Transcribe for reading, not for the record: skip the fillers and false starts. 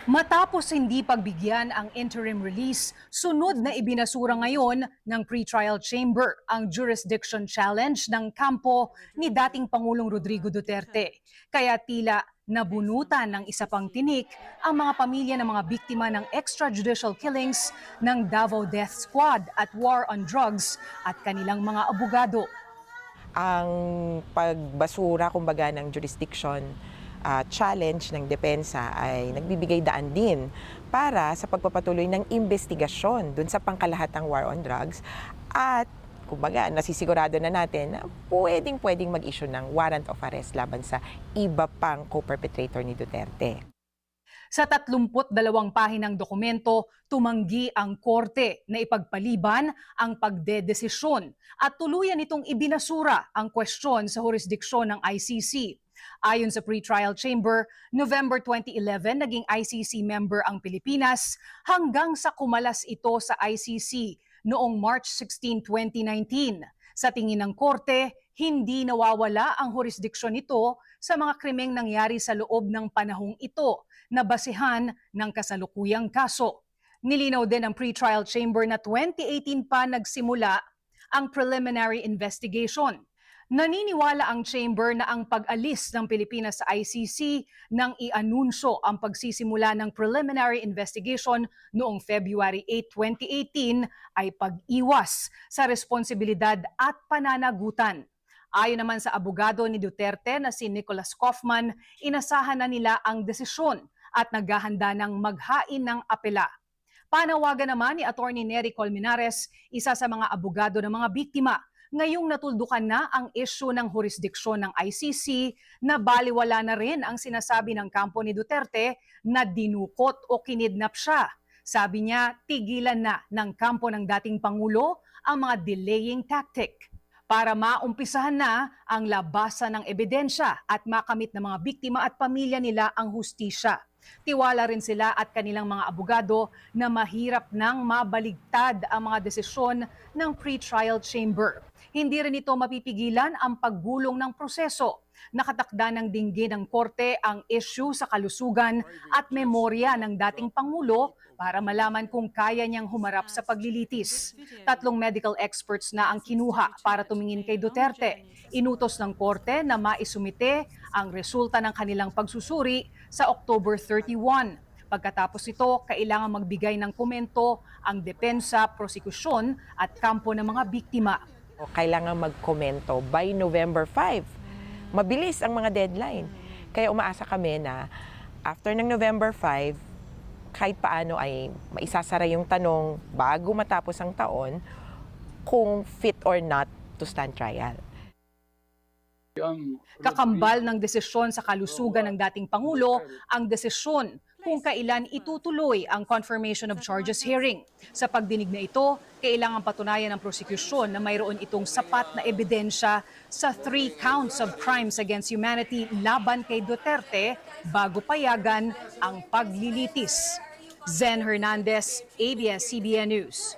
Matapos hindi pagbigyan ang interim release, sunod na ibinasura ngayon ng pretrial chamber ang jurisdiction challenge ng kampo ni dating Pangulong Rodrigo Duterte. Kaya tila nabunutan ng isa pang tinik ang mga pamilya ng mga biktima ng extrajudicial killings ng Davao Death Squad at War on Drugs at kanilang mga abogado. Ang pagbasura kumbaga ng jurisdiction challenge ng depensa ay nagbibigay daan din para sa pagpapatuloy ng investigasyon dun sa pangkalahatang war on drugs at kumbaga nasisigurado na natin na pwedeng mag-issue ng warrant of arrest laban sa iba pang co-perpetrator ni Duterte. Sa 32 pahinang dokumento, tumanggi ang korte na ipagpaliban ang pagdedesisyon at tuluyan itong ibinasura ang kwestiyon sa jurisdiksyon ng ICC. Ayon sa pretrial chamber, November 2011 naging ICC member ang Pilipinas hanggang sa kumalas ito sa ICC noong March 16, 2019. Sa tingin ng korte, hindi nawawala ang jurisdiksyon nito sa mga krimeng nangyari sa loob ng panahong ito na basehan ng kasalukuyang kaso. Nilinaw din ng pretrial chamber na 2018 pa nagsimula ang preliminary investigation. Naniniwala ang chamber na ang pag-alis ng Pilipinas sa ICC nang i-anunsyo ang pagsisimula ng preliminary investigation noong February 8, 2018 ay pag-iwas sa responsibilidad at pananagutan. Ayon naman sa abogado ni Duterte na si Nicholas Kaufman, inasahan na nila ang desisyon at naghahanda ng maghain ng apela. Panawagan naman ni Attorney Nery Colmenares, isa sa mga abogado ng mga biktima, ngayong natuldukan na ang issue ng jurisdiksyon ng ICC na baliwala na rin ang sinasabi ng kampo ni Duterte na dinukot o kinidnap siya. Sabi niya, tigilan na ng kampo ng dating Pangulo ang mga delaying tactic para maumpisahan na ang labasan ng ebidensya at makamit ng mga biktima at pamilya nila ang hustisya. Tiwala rin sila at kanilang mga abogado na mahirap nang mabaligtad ang mga desisyon ng pretrial chamber. Hindi rin ito mapipigilan ang paggulong ng proseso. Nakatakda ng dinggin ng korte ang issue sa kalusugan at memorya ng dating Pangulo para malaman kung kaya niyang humarap sa paglilitis. 3 medical experts na ang kinuha para tumingin kay Duterte. Inutos ng korte na maisumite ang resulta ng kanilang pagsusuri sa October 31. Pagkatapos ito, kailangan magbigay ng komento ang depensa, prosekusyon at kampo ng mga biktima. Kailangan magkomento by November 5. Mabilis ang mga deadline. Kaya umaasa kami na after ng November 5, kahit paano ay maisasara yung tanong bago matapos ang taon kung fit or not to stand trial. Kakambal ng desisyon sa kalusugan ng dating Pangulo ang desisyon kung kailan itutuloy ang confirmation of charges hearing. Sa pagdinig na ito, kailangan patunayan ng prosekusyon na mayroon itong sapat na ebidensya sa 3 counts of crimes against humanity laban kay Duterte bago payagan ang paglilitis. Zen Hernandez, ABS-CBN News.